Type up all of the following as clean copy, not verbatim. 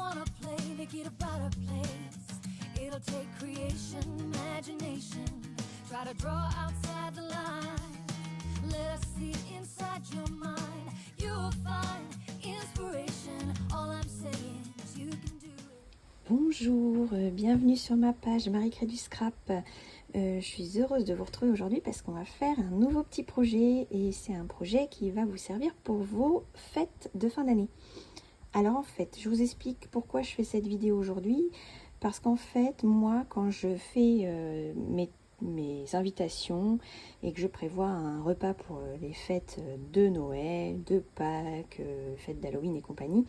wanna play, make it a better place. It'll take creation, imagination. Try to draw outside the line. Let us see inside your mind. You'll find inspiration. All I'm saying is you can do it. Bonjour, bienvenue sur ma page Marie crée du scrap. Je suis heureuse de vous retrouver aujourd'hui parce qu'on va faire un nouveau petit projet et c'est un projet qui va vous servir pour vos fêtes de fin d'année. Alors en fait, je vous explique pourquoi je fais cette vidéo aujourd'hui. Parce qu'en fait, moi, quand je fais mes invitations et que je prévois un repas pour les fêtes de Noël, de Pâques, fêtes d'Halloween et compagnie,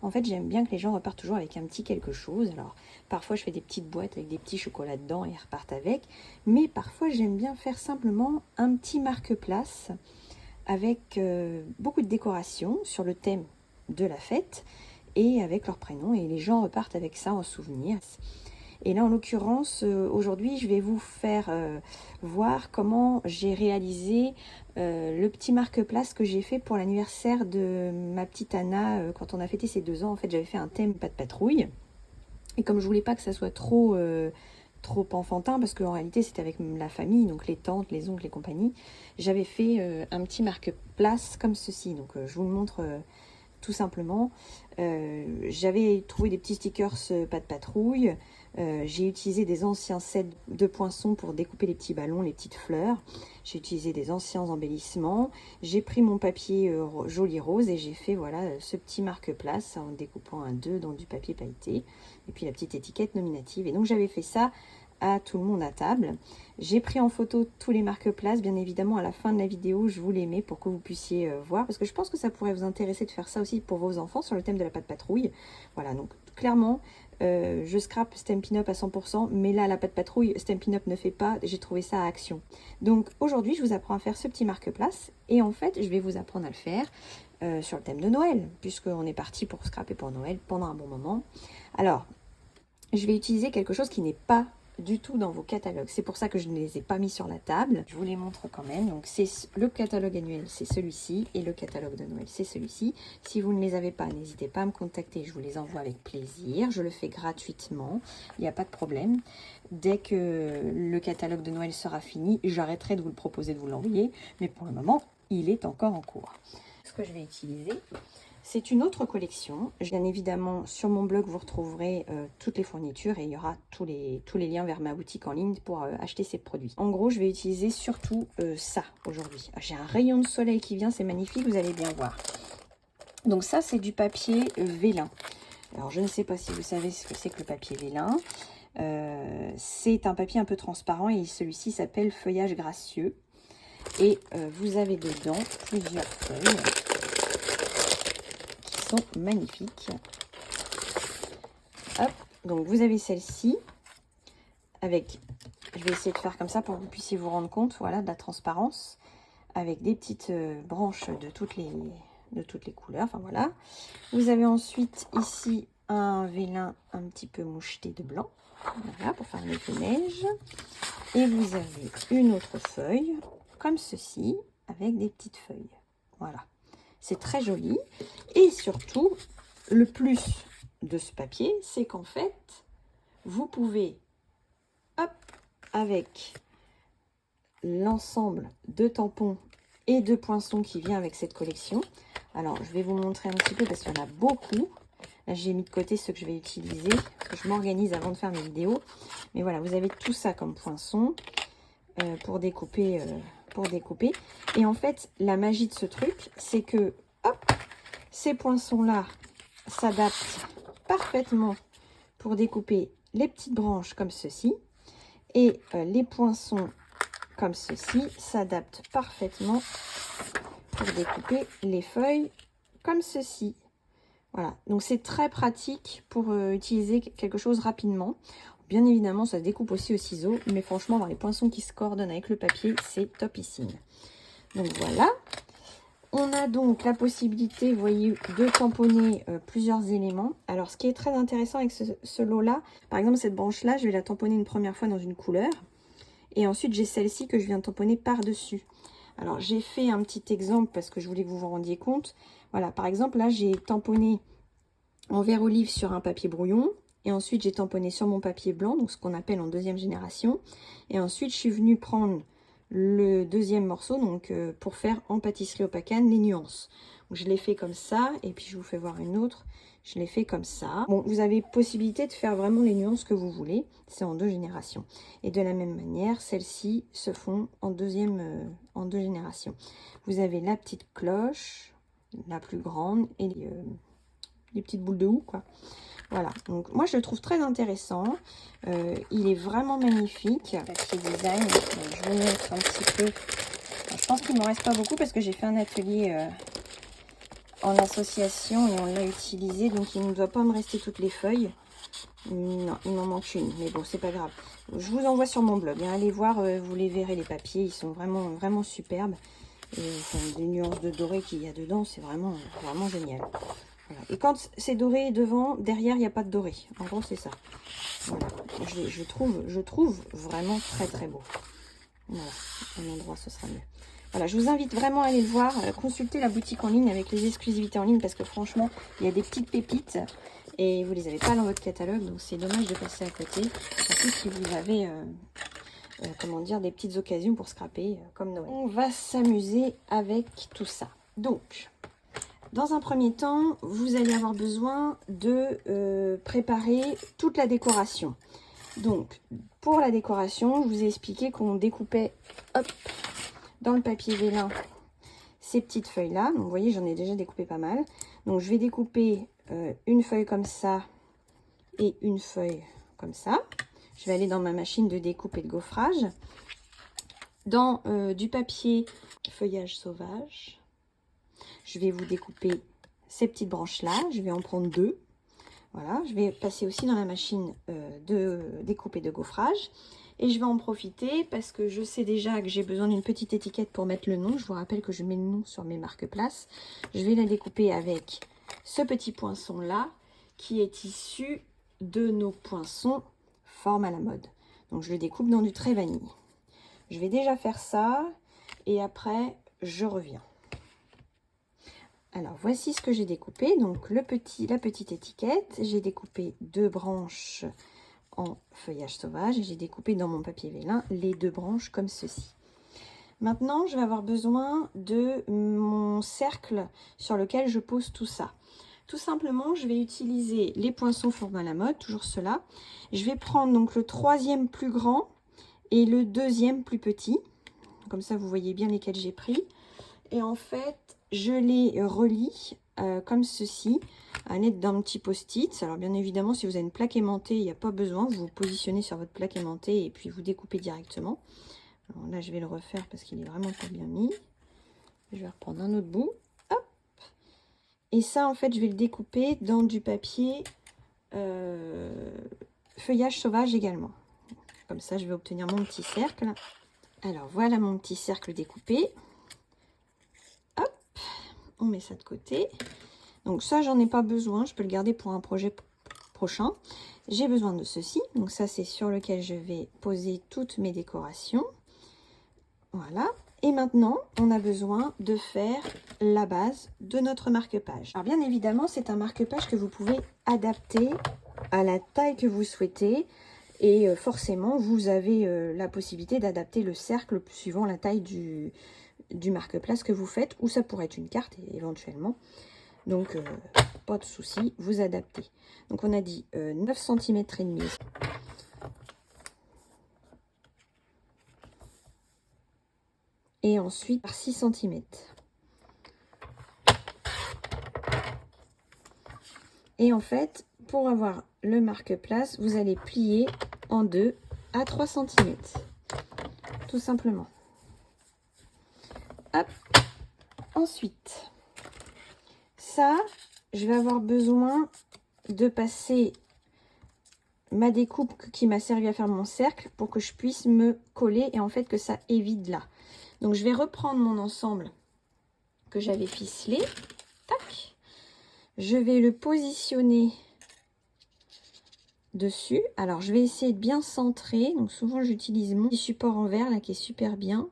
en fait, j'aime bien que les gens repartent toujours avec un petit quelque chose. Alors, parfois, je fais des petites boîtes avec des petits chocolats dedans et ils repartent avec. Mais parfois, j'aime bien faire simplement un petit marque-place avec beaucoup de décoration sur le thème de la fête et avec leur prénom, et les gens repartent avec ça en souvenir. Et là en l'occurrence aujourd'hui je vais vous faire voir comment j'ai réalisé le petit marque-place que j'ai fait pour l'anniversaire de ma petite Anna quand on a fêté ses 2 ans. En fait j'avais fait un thème pas de patrouille et comme je voulais pas que ça soit trop enfantin, parce qu'en réalité c'était avec la famille, donc les tantes, les oncles et compagnie, j'avais fait un petit marque-place comme ceci. Donc je vous le montre tout simplement. J'avais trouvé des petits stickers pas de patrouille. J'ai utilisé des anciens sets de poinçons pour découper les petits ballons, les petites fleurs. J'ai utilisé des anciens embellissements. J'ai pris mon papier joli rose et j'ai fait voilà ce petit marque-place en découpant un 2 dans du papier pailleté. Et puis la petite étiquette nominative. Et donc j'avais fait ça à tout le monde à table. J'ai pris en photo tous les marque-places, bien évidemment à la fin de la vidéo je vous les mets pour que vous puissiez voir, parce que je pense que ça pourrait vous intéresser de faire ça aussi pour vos enfants sur le thème de la pâte patrouille. Voilà, donc clairement je scrape Stampin' Up à 100%, mais là la pâte patrouille Stampin' Up ne fait pas, j'ai trouvé ça à Action. Donc aujourd'hui je vous apprends à faire ce petit marque-place et en fait je vais vous apprendre à le faire sur le thème de Noël, puisqu'on est parti pour scraper pour Noël pendant un bon moment. Alors je vais utiliser quelque chose qui n'est pas du tout dans vos catalogues. C'est pour ça que je ne les ai pas mis sur la table. Je vous les montre quand même. Donc c'est le catalogue annuel, c'est celui-ci, et le catalogue de Noël, c'est celui-ci. Si vous ne les avez pas, n'hésitez pas à me contacter. Je vous les envoie avec plaisir. Je le fais gratuitement. Il n'y a pas de problème. Dès que le catalogue de Noël sera fini, j'arrêterai de vous le proposer, de vous l'envoyer. Mais pour le moment, il est encore en cours. Ce que je vais utiliser, c'est une autre collection. Bien évidemment, sur mon blog, vous retrouverez toutes les fournitures et il y aura tous les liens vers ma boutique en ligne pour acheter ces produits. En gros, je vais utiliser surtout ça aujourd'hui. J'ai un rayon de soleil qui vient, c'est magnifique, vous allez bien voir. Donc ça, c'est du papier vélin. Alors, je ne sais pas si vous savez ce que c'est que le papier vélin. C'est un papier un peu transparent et celui-ci s'appelle Feuillage Gracieux. Et vous avez dedans plusieurs feuilles sont magnifiques. Hop, donc vous avez celle-ci avec, je vais essayer de faire comme ça pour que vous puissiez vous rendre compte, voilà, de la transparence, avec des petites branches de toutes les couleurs, enfin voilà. Vous avez ensuite ici un vélin un petit peu moucheté de blanc, voilà, pour faire un effet neige. Et vous avez une autre feuille comme ceci avec des petites feuilles, voilà. C'est très joli. Et surtout, le plus de ce papier, c'est qu'en fait, vous pouvez, hop, avec l'ensemble de tampons et de poinçons qui vient avec cette collection. Alors, je vais vous montrer un petit peu parce qu'il y en a beaucoup. Là, j'ai mis de côté ceux que je vais utiliser, parce que je m'organise avant de faire mes vidéos. Mais voilà, vous avez tout ça comme poinçon pour découper. Et en fait, la magie de ce truc, c'est que, hop, ces poinçons-là s'adaptent parfaitement pour découper les petites branches comme ceci. Et les poinçons comme ceci s'adaptent parfaitement pour découper les feuilles comme ceci. Voilà, donc c'est très pratique pour utiliser quelque chose rapidement. Bien évidemment, ça se découpe aussi au ciseau, mais franchement, dans les poinçons qui se coordonnent avec le papier, c'est topissime. Donc voilà. On a donc la possibilité, vous voyez, de tamponner plusieurs éléments. Alors, ce qui est très intéressant avec ce lot-là, par exemple, cette branche-là, je vais la tamponner une première fois dans une couleur. Et ensuite, j'ai celle-ci que je viens de tamponner par-dessus. Alors, j'ai fait un petit exemple parce que je voulais que vous vous rendiez compte. Voilà, par exemple, là, j'ai tamponné en vert olive sur un papier brouillon. Et ensuite, j'ai tamponné sur mon papier blanc, donc ce qu'on appelle en deuxième génération. Et ensuite, je suis venue prendre le deuxième morceau, donc pour faire en pâtisserie au pacane les nuances. Donc, je l'ai fait comme ça, et puis je vous fais voir une autre. Je l'ai fait comme ça. Bon, vous avez possibilité de faire vraiment les nuances que vous voulez. C'est en 2 générations. Et de la même manière, celles-ci se font en deux générations. Vous avez la petite cloche, la plus grande, et les petites boules de houx, quoi. Voilà, donc moi je le trouve très intéressant. Il est vraiment magnifique. Papier design, je vous montre un petit peu. Alors, je pense qu'il ne me reste pas beaucoup parce que j'ai fait un atelier en association et on l'a utilisé. Donc il ne doit pas me rester toutes les feuilles. Non, il m'en manque une, mais bon, c'est pas grave. Je vous envoie sur mon blog. Hein. Allez voir, vous les verrez, les papiers. Ils sont vraiment, vraiment superbes. Et enfin, les nuances de doré qu'il y a dedans, c'est vraiment, vraiment génial. Voilà. Et quand c'est doré devant, derrière, il n'y a pas de doré. En gros, c'est ça. Voilà. Je trouve vraiment très, très beau. Voilà. Un endroit, ce sera mieux. Voilà, je vous invite vraiment à aller le voir. Consulter la boutique en ligne avec les exclusivités en ligne parce que franchement, il y a des petites pépites et vous ne les avez pas dans votre catalogue. Donc, c'est dommage de passer à côté. Surtout si vous avez... comment dire, des petites occasions pour scraper comme Noël. On va s'amuser avec tout ça. Donc, dans un premier temps, vous allez avoir besoin de préparer toute la décoration. Donc, pour la décoration, je vous ai expliqué qu'on découpait hop, dans le papier vélin ces petites feuilles-là. Donc, vous voyez, j'en ai déjà découpé pas mal. Donc, je vais découper une feuille comme ça et une feuille comme ça. Je vais aller dans ma machine de découpe et de gaufrage. Dans du papier feuillage sauvage, je vais vous découper ces petites branches-là. Je vais en prendre 2. Voilà, je vais passer aussi dans la machine de découpe et de gaufrage. Et je vais en profiter parce que je sais déjà que j'ai besoin d'une petite étiquette pour mettre le nom. Je vous rappelle que je mets le nom sur mes marque-places. Je vais la découper avec ce petit poinçon-là qui est issu de nos poinçons forme à la mode. Donc je le découpe dans du trait vanille. Je vais déjà faire ça et après je reviens. Alors voici ce que j'ai découpé. Donc la petite étiquette, j'ai découpé 2 branches en feuillage sauvage et j'ai découpé dans mon papier vélin les 2 branches comme ceci. Maintenant je vais avoir besoin de mon cercle sur lequel je pose tout ça. Tout simplement, je vais utiliser les poinçons forme à la mode, toujours ceux-là. Je vais prendre donc le 3e plus grand et le 2e plus petit. Comme ça, vous voyez bien lesquels j'ai pris. Et en fait, je les relie comme ceci, à l'aide d'un petit post-it. Alors bien évidemment, si vous avez une plaque aimantée, il n'y a pas besoin. Vous vous positionnez sur votre plaque aimantée et puis vous découpez directement. Alors là, je vais le refaire parce qu'il est vraiment pas bien mis. Je vais reprendre un autre bout. Et ça, en fait, je vais le découper dans du papier feuillage sauvage également. Comme ça, je vais obtenir mon petit cercle. Alors, voilà mon petit cercle découpé. Hop, on met ça de côté. Donc ça, j'en ai pas besoin. Je peux le garder pour un projet prochain. J'ai besoin de ceci. Donc ça, c'est sur lequel je vais poser toutes mes décorations. Voilà. Et maintenant, on a besoin de faire la base de notre marque-page. Alors bien évidemment, c'est un marque-page que vous pouvez adapter à la taille que vous souhaitez. Et forcément, vous avez la possibilité d'adapter le cercle suivant la taille du marque-place que vous faites. Ou ça pourrait être une carte éventuellement. Donc, pas de souci, vous adaptez. Donc, on a dit 9 cm et demi. Et ensuite par 6 cm. Et en fait, pour avoir le marque-place, vous allez plier en 2 à 3 cm. Tout simplement. Hop. Ensuite, ça, je vais avoir besoin de passer ma découpe qui m'a servi à faire mon cercle pour que je puisse me coller et en fait que ça évite là. Donc, je vais reprendre mon ensemble que j'avais ficelé. Tac. Je vais le positionner dessus. Alors, je vais essayer de bien centrer. Donc, souvent, j'utilise mon support en verre, là, qui est super bien.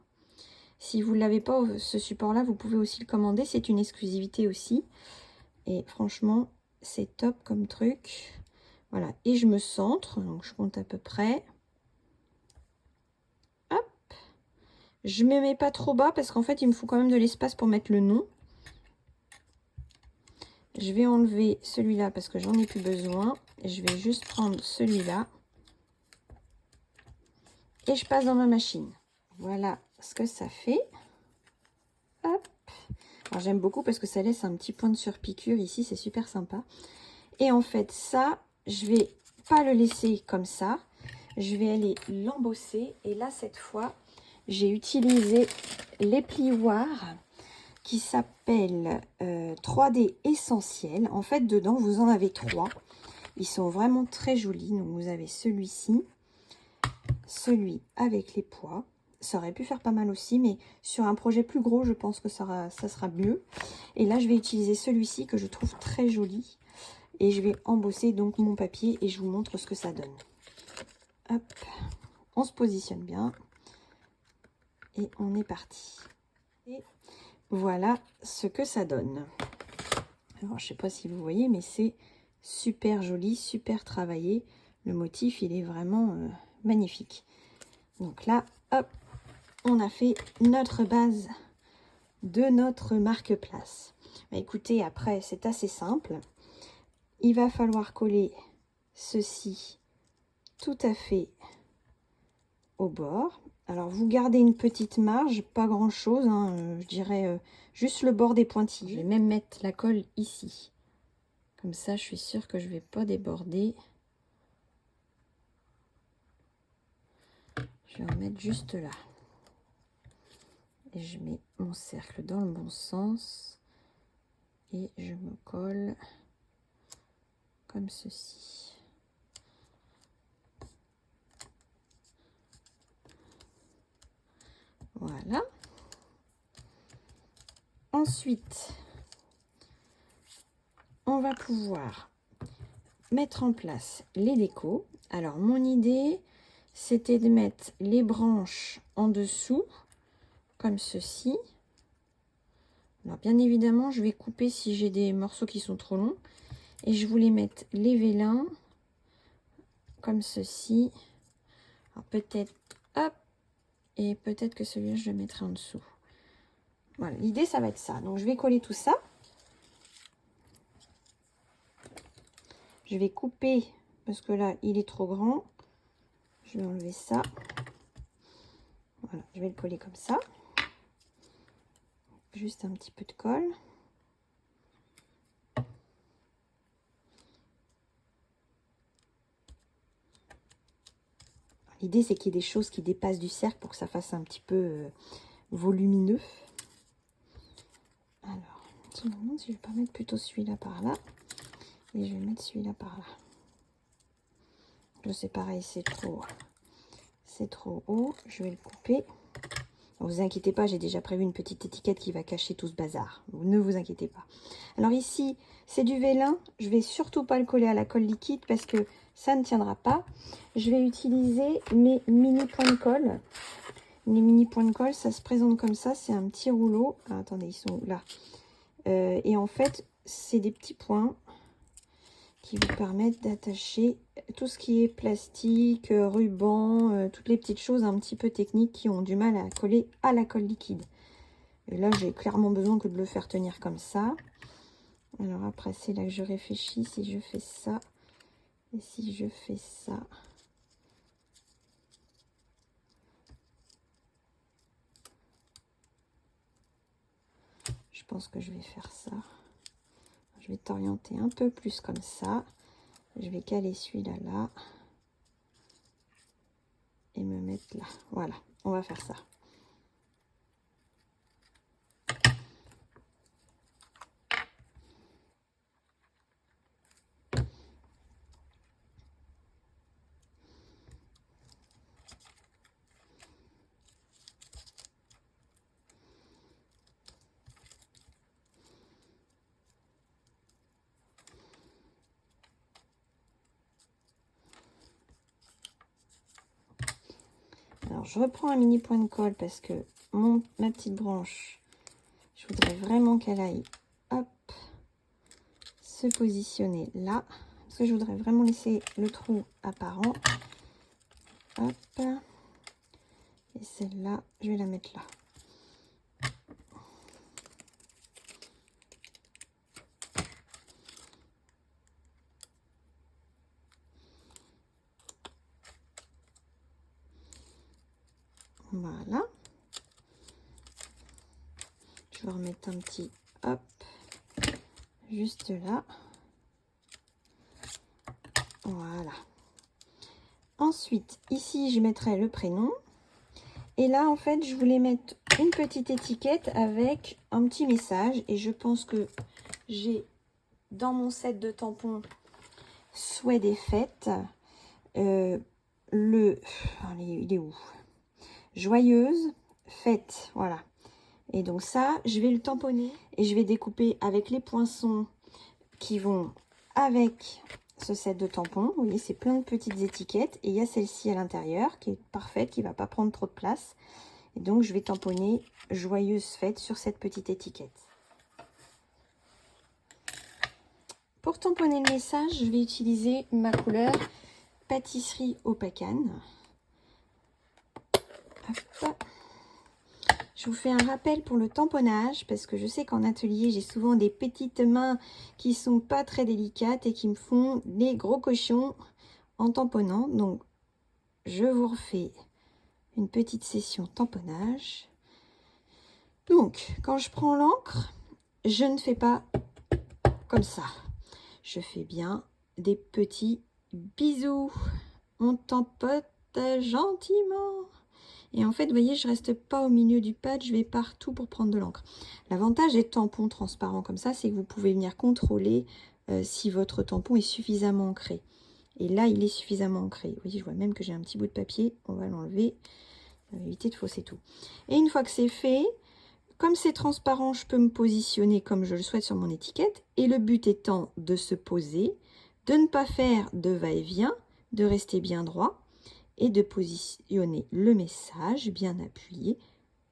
Si vous ne l'avez pas, ce support-là, vous pouvez aussi le commander. C'est une exclusivité aussi. Et franchement, c'est top comme truc. Voilà, et je me centre, donc je compte à peu près. Hop. Je ne me mets pas trop bas parce qu'en fait, il me faut quand même de l'espace pour mettre le nom. Je vais enlever celui-là parce que j'en ai plus besoin. Et je vais juste prendre celui-là. Et je passe dans ma machine. Voilà ce que ça fait. Hop. Alors j'aime beaucoup parce que ça laisse un petit point de surpiqûre ici. C'est super sympa. Et en fait, ça, je vais pas le laisser comme ça. Je vais aller l'embosser. Et là, cette fois, j'ai utilisé les plioirs qui s'appellent 3D Essentiel. En fait, dedans, vous en avez 3. Ils sont vraiment très jolis. Donc, vous avez celui-ci, celui avec les pois. Ça aurait pu faire pas mal aussi, mais sur un projet plus gros, je pense que ça sera mieux. Et là, je vais utiliser celui-ci que je trouve très joli. Et je vais embosser donc mon papier et je vous montre ce que ça donne. Hop, on se positionne bien. Et on est parti. Et voilà ce que ça donne. Alors, je sais pas si vous voyez, mais c'est super joli, super travaillé. Le motif, il est vraiment magnifique. Donc là, hop, on a fait notre base de notre marque-place. Bah, écoutez, après, c'est assez simple. Il va falloir coller ceci tout à fait au bord. Alors, vous gardez une petite marge, pas grand-chose, hein, je dirais juste le bord des pointillés. Je vais même mettre la colle ici. Comme ça, je suis sûre que je ne vais pas déborder. Je vais en mettre juste là. Et je mets mon cercle dans le bon sens. Et je me colle comme ceci. Voilà. Ensuite, on va pouvoir mettre en place les décos. Alors, mon idée, c'était de mettre les branches en dessous, comme ceci. Alors, bien évidemment, je vais couper si j'ai des morceaux qui sont trop longs. Et je voulais mettre les vélins, comme ceci. Alors, peut-être, hop, et peut-être que celui-là, je le mettrai en dessous. Voilà, l'idée, ça va être ça. Donc, je vais coller tout ça. Je vais couper, parce que là, il est trop grand. Je vais enlever ça. Voilà, je vais le coller comme ça. Juste un petit peu de colle. L'idée, c'est qu'il y ait des choses qui dépassent du cercle pour que ça fasse un petit peu volumineux. Alors, je me demande si je vais pas mettre plutôt celui-là par là. Et je vais mettre celui-là par là. Là, c'est pareil, c'est trop haut. Je vais le couper. Ne vous inquiétez pas, j'ai déjà prévu une petite étiquette qui va cacher tout ce bazar. Ne vous inquiétez pas. Alors ici, c'est du vélin. Je vais surtout pas le coller à la colle liquide parce que ça ne tiendra pas. Je vais utiliser mes mini points de colle. Les mini points de colle, ça se présente comme ça. C'est un petit rouleau. Ah, attendez, ils sont là. Et en fait, c'est des petits points qui vous permettent d'attacher tout ce qui est plastique, ruban, toutes les petites choses un petit peu techniques qui ont du mal à coller à la colle liquide. Et là, j'ai clairement besoin que de le faire tenir comme ça. Alors après, c'est là que je réfléchis si je fais ça et si je fais ça. Je pense que je vais faire ça. Je vais t'orienter un peu plus comme ça. Je vais caler celui-là là. Et me mettre là. Voilà, on va faire ça. Alors, je reprends un mini point de colle parce que ma petite branche, je voudrais vraiment qu'elle aille, hop, se se positionner là, parce que je voudrais vraiment laisser le trou apparent. Hop. Et celle-là, je vais la mettre là. Voilà. Je vais remettre un petit hop juste là. Voilà. Ensuite, ici, je mettrai le prénom. Et là, en fait, je voulais mettre une petite étiquette avec un petit message. Et je pense que j'ai dans mon set de tampons souhait des fêtes il est où? Joyeuse fête, voilà. Et donc ça, je vais le tamponner et je vais découper avec les poinçons qui vont avec ce set de tampons. Vous voyez, c'est plein de petites étiquettes et il y a celle-ci à l'intérieur qui est parfaite, qui ne va pas prendre trop de place. Et donc, je vais tamponner Joyeuse fête sur cette petite étiquette. Pour tamponner le message, je vais utiliser ma couleur Pâtisserie au Pacane. Hop. Je vous fais un rappel pour le tamponnage parce que je sais qu'en atelier, j'ai souvent des petites mains qui sont pas très délicates et qui me font des gros cochons en tamponnant. Donc, je vous refais une petite session tamponnage. Donc, quand je prends l'encre, je ne fais pas comme ça. Je fais bien des petits bisous. On tamponne gentiment. Et en fait, vous voyez, je reste pas au milieu du pad, je vais partout pour prendre de l'encre. L'avantage des tampons transparents comme ça, c'est que vous pouvez venir contrôler si votre tampon est suffisamment ancré. Et là, il est suffisamment ancré. Vous voyez, je vois même que j'ai un petit bout de papier. On va l'enlever. On va éviter de fausser tout. Et une fois que c'est fait, comme c'est transparent, je peux me positionner comme je le souhaite sur mon étiquette. Et le but étant de se poser, de ne pas faire de va-et-vient, de rester bien droit et de positionner le message bien appuyé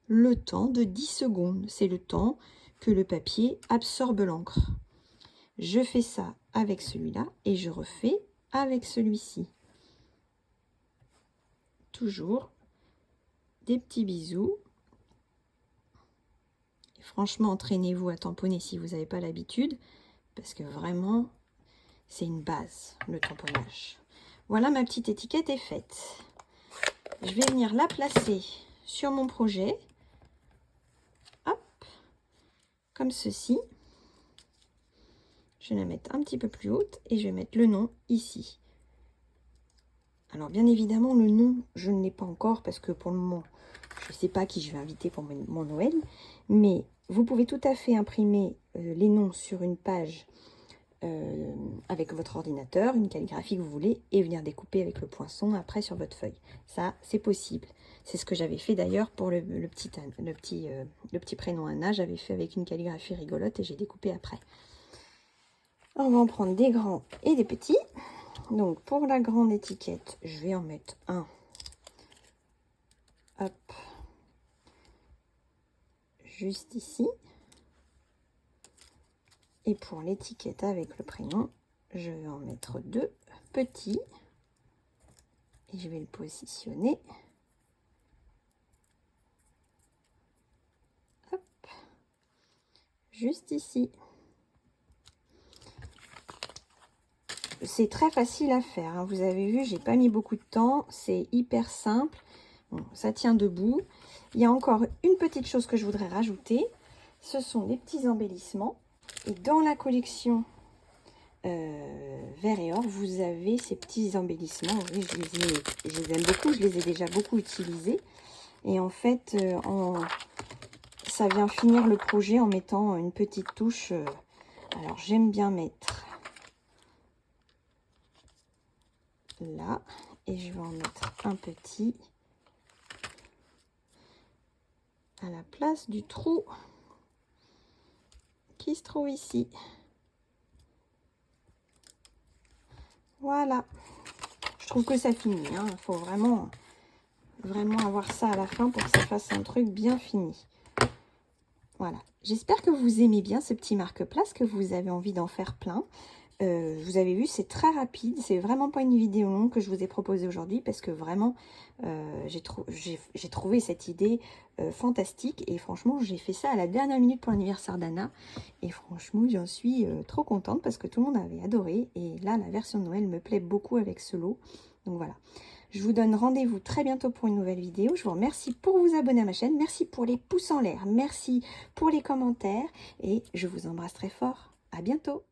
le temps de 10 secondes. C'est le temps que le papier absorbe l'encre. Je fais ça avec celui-là et je refais avec celui-ci. Toujours des petits bisous. Et franchement, entraînez-vous à tamponner si vous n'avez pas l'habitude parce que vraiment, c'est une base, le tamponnage. Voilà, ma petite étiquette est faite. Je vais venir la placer sur mon projet. Hop, comme ceci. Je vais la mettre un petit peu plus haute et je vais mettre le nom ici. Alors, bien évidemment, le nom, je ne l'ai pas encore parce que pour le moment, je ne sais pas qui je vais inviter pour mon Noël. Mais vous pouvez tout à fait imprimer les noms sur une page avec votre ordinateur, une calligraphie que vous voulez, et venir découper avec le poinçon après sur votre feuille. Ça, c'est possible. C'est ce que j'avais fait d'ailleurs pour le petit prénom Anna. J'avais fait avec une calligraphie rigolote et j'ai découpé après. On va en prendre des grands et des petits. Donc, pour la grande étiquette, je vais en mettre un. Hop. Juste ici. Et pour l'étiquette avec le prénom, je vais en mettre deux petits. Et je vais le positionner. Hop. Juste ici. C'est très facile à faire. Hein. Vous avez vu, j'ai pas mis beaucoup de temps. C'est hyper simple. Bon, ça tient debout. Il y a encore une petite chose que je voudrais rajouter. Ce sont des petits embellissements. Et dans la collection Vert et Or, vous avez ces petits embellissements. Oui, je les aime beaucoup. Je les ai déjà beaucoup utilisés. Et en fait, ça vient finir le projet en mettant une petite touche. Alors, j'aime bien mettre là. Et je vais en mettre un petit à la place du trou qui se trouve ici. Voilà. Je trouve que ça finit. Il faut vraiment avoir ça à la fin pour que ça fasse un truc bien fini. Voilà. J'espère que vous aimez bien ce petit marque-place, que vous avez envie d'en faire plein. Vous avez vu, c'est très rapide, c'est vraiment pas une vidéo longue que je vous ai proposée aujourd'hui parce que vraiment j'ai trouvé cette idée fantastique et franchement j'ai fait ça à la dernière minute pour l'anniversaire d'Anna et franchement j'en suis trop contente parce que tout le monde avait adoré et là la version de Noël me plaît beaucoup avec ce lot, donc voilà. Je vous donne rendez-vous très bientôt pour une nouvelle vidéo. Je vous remercie pour vous abonner à ma chaîne, merci pour les pouces en l'air, merci pour les commentaires et je vous embrasse très fort. À bientôt.